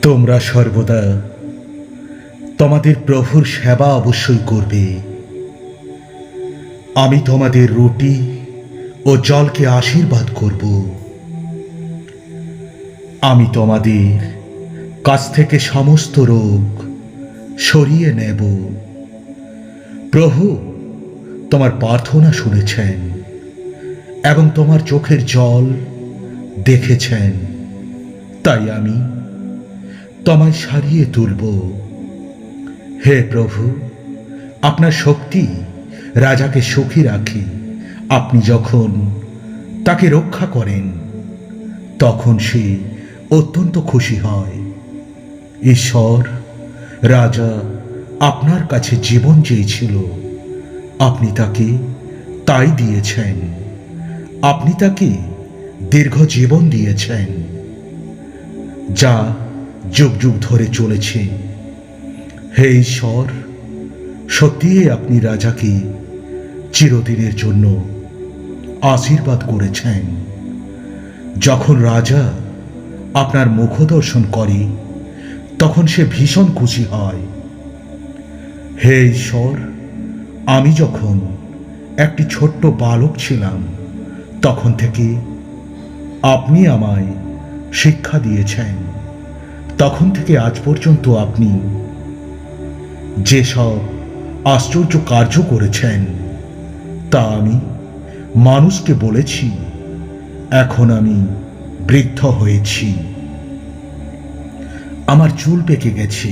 তোমরা সর্বদা তোমাদের প্রভুর সেবা অবশ্যই করবে। আমি তোমাদের রুটি ও জলকে আশীর্বাদ করব। আমি তোমাদের কাছ থেকে সমস্ত রোগ সরিয়ে নেব। প্রভু তোমার প্রার্থনা শুনেছেন এবং তোমার চোখের জল দেখেছেন, তাই আমি তোমায় সারিয়ে তুলব। হে প্রভু, আপনার শক্তি রাজাকে সুখী রাখে। আপনি যখন তাকে রক্ষা করেন তখন সে অত্যন্ত খুশি হয়। ঈশ্বর, রাজা আপনার কাছে জীবন চেয়েছিল, আপনি তাকে তাই দিয়েছেন। আপনি তাকে দীর্ঘ জীবন দিয়েছেন, যা যুগ যুগ ধরে চলেছে। হে ঈশ্বর, সত্যিই আপনি রাজাকে চিরদিনের জন্য আশীর্বাদ করেছেন। যখন রাজা আপনার মুখ দর্শন করে তখন সে ভীষণ খুশি হয়। হে ঈশ্বর, আমি যখন একটি ছোট্ট বালক ছিলাম তখন থেকে আপনি আমায় শিক্ষা দিয়েছেন। তখন থেকে আজ পর্যন্ত আপনি যেসব আশ্চর্য কার্য করেছেন তা আমি মানুষকে বলেছি। এখন আমি বৃদ্ধ হয়েছি, আমার চুল পেকে গেছে,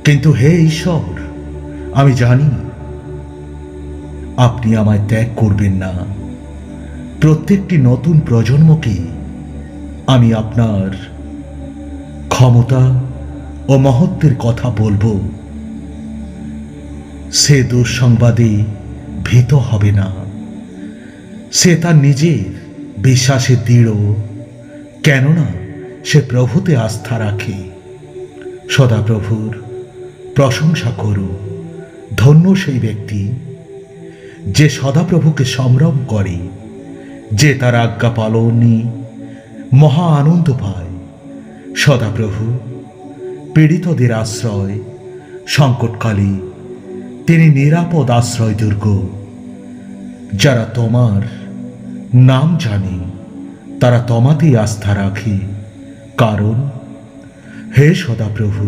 কিন্তু হে ঈশ্বর, আমি জানি আপনি আমায় ত্যাগ করবেন না। প্রত্যেকটি নতুন প্রজন্মকে আমি আপনার ক্ষমতা ও মহত্বের কথা বলবো। সে দুঃসংবাদে ভীত হবে না। সে তার নিজের বিশ্বাসে দৃঢ়, কেননা সে প্রভুতে আস্থা রাখে। সদাপ্রভুর প্রশংসা করো। ধন্য সেই ব্যক্তি যে সদাপ্রভুকে সম্ভ্রম করে, যে তার আজ্ঞা পালনে মহা আনন্দ পায়। সদাপ্রভু পীড়িতদের আশ্রয়, সংকটকালে তিনি নিরাপদ আশ্রয় দুর্গ। যারা তোমার নাম জানে তারা তোমাতেই আস্থা রাখে। কারণ হে সদাপ্রভু,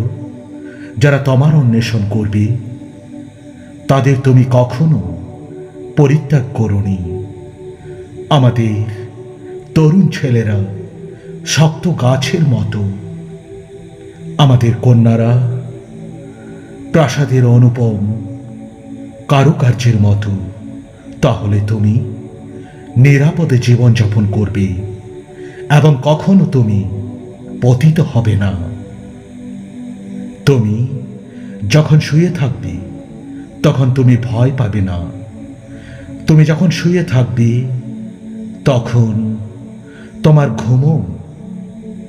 যারা তোমার অন্বেষণ করবে তাদের তুমি কখনো পরিত্যাগ করোনি। আমাদের তরুণ ছেলেরা শক্ত গাছের মতো, আমাদের কন্যারা প্রাসাদের অনুপম কারুকার্যের মতো। তাহলে তুমি নিরাপদে জীবনযাপন করবে এবং কখনো তুমি পতিত হবে না। তুমি যখন শুয়ে থাকবে তখন তুমি ভয় পাবে না। তুমি যখন শুয়ে থাকবে তখন তোমার ঘুমও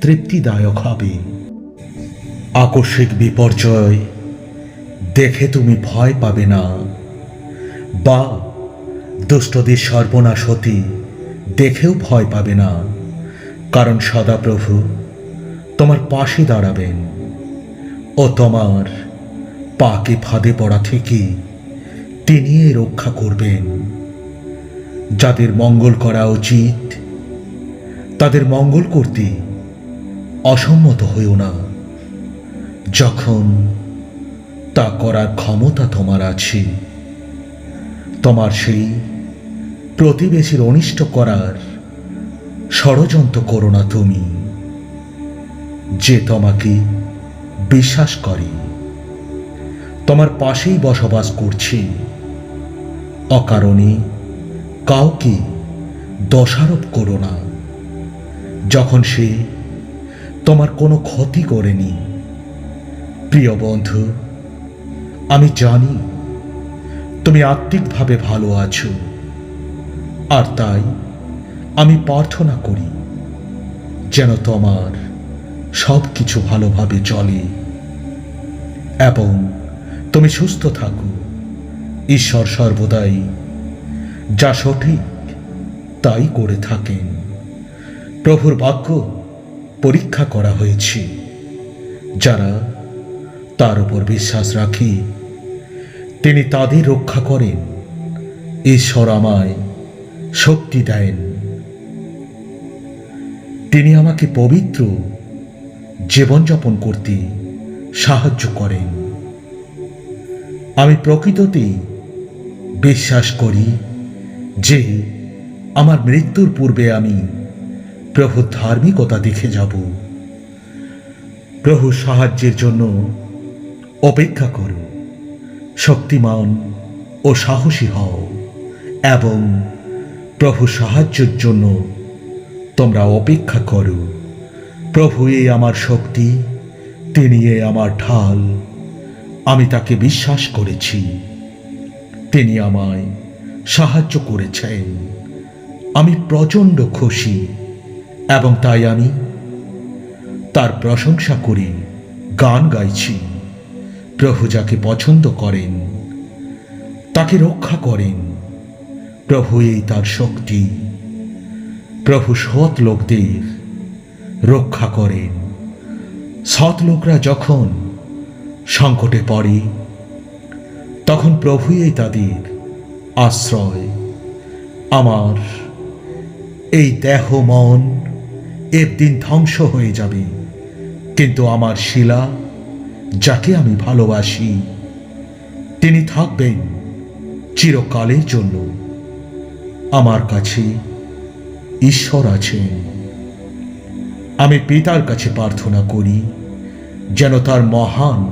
তৃপ্তিদায়ক হবে। আকস্মিক বিপর্যয় দেখে তুমি ভয় পাবে না, বা দুষ্টদের সর্বনাশ হতে দেখেও ভয় পাবে না। কারণ সদাপ্রভু তোমার পাশে দাঁড়াবেন ও তোমার পাকে ফাঁদে পড়া থেকে তিনি রক্ষা করবেন। যাদের মঙ্গল করা উচিত তাদের মঙ্গল করতে অসম্মত হইও না, যখন তা করার ক্ষমতা তোমার আছে। তোমার সেই প্রতিবেশীর অনিষ্ট করার ষড়যন্ত্র করো না তুমি, যে তোমাকে বিশ্বাস করে, তোমার পাশেই বসবাস করছে। অকারণে কাউকে দোষারোপ করো না যখন সে তোমার কোনো ক্ষতি করেনি। প্রিয় বন্ধু, আমি জানি তুমি আত্মিকভাবে ভালো আছো, আর তাই আমি প্রার্থনা করি যেন তোমার সব কিছু ভালোভাবে চলে এবং তুমি সুস্থ থাকো। ঈশ্বর সর্বদাই যা সঠিক তাই করে থাকেন। প্রভুর বাক্য পরীক্ষা করা হয়েছে, যারা তার উপর বিশ্বাস রাখি তিনি তাদের রক্ষা করেন। ঈশ্বর আমায় শক্তি দেন। তিনি আমাকে পবিত্র জীবনযাপন করতে সাহায্য করেন। আমি প্রকৃততেই বিশ্বাস করি যে আমার মৃত্যুর পূর্বে আমি প্রভুর ধার্মিকতা দেখে যাব। প্রভু সাহায্যের জন্য অপেক্ষা করো, শক্তিমান ও সাহসী হও এবং প্রভু সাহায্যের জন্য তোমরা অপেক্ষা করো। প্রভু এই আমার শক্তি, তিনি আমার ঢাল। আমি তাকে বিশ্বাস করেছি, তিনি আমায় সাহায্য করেছেন। আমি প্রচণ্ড খুশি এবং তাই আমি তার প্রশংসা করে গান গাইছি। প্রভু যাকে পছন্দ করেন তাকে রক্ষা করেন। প্রভু এই তার শক্তি। প্রভু সৎ লোকদের রক্ষা করেন। সৎ লোকরা যখন সংকটে পড়ে তখন প্রভুই তাদের আশ্রয়। আমার এই দেহ মন একদিন ধ্বংস হয়ে যাবে, কিন্তু আমার শিলা, যাকে আমি ভালোবাসি, তিনি থাকবেন চিরকালের জন্য। আমার কাছে ঈশ্বর আছেন। আমি পিতার কাছে প্রার্থনা করি যেন তার মহান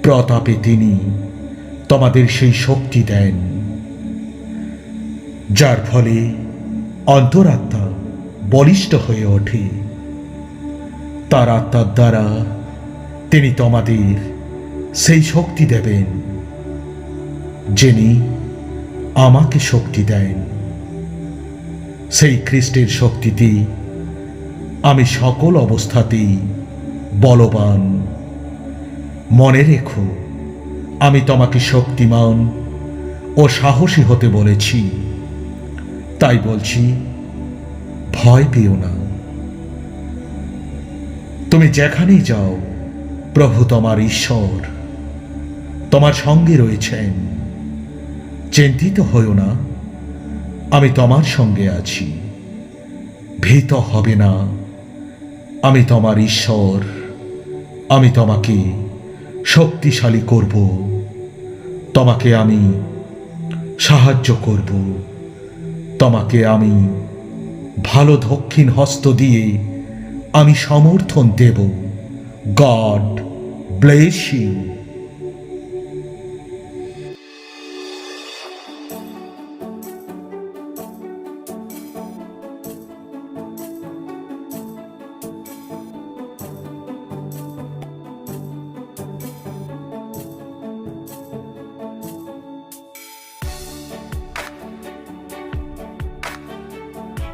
প্রতাপে তিনি তোমাদের সেই শক্তি দেন, যার ফলে অন্তরাত্মা বলিষ্ঠ হয়ে ওঠে। তার আত্মার দ্বারা তিনি তোমাদের সেই শক্তি দেবেন যিনি আমাকে শক্তি দেন। সেই খ্রিস্টের শক্তিতে আমি সকল অবস্থাতেই বলবান। মনে রেখো, আমি তোমাকে শক্তিমান ও সাহসী হতে বলেছি। তাই বলছি, ভয় পেও না। তুমি যেখানেই যাও, প্রভু তোমার ঈশ্বর তোমার সঙ্গে রয়েছেন। চিন্তিত হইও না, আমি তোমার সঙ্গে আছি। ভীত হবে না, আমি তোমার ঈশ্বর। আমি তোমাকে শক্তিশালী করব, তোমাকে আমি সাহায্য করব, তোমাকে আমি ভালো দক্ষিণ হস্ত দিয়ে আমি সমর্থন দেব। God bless you.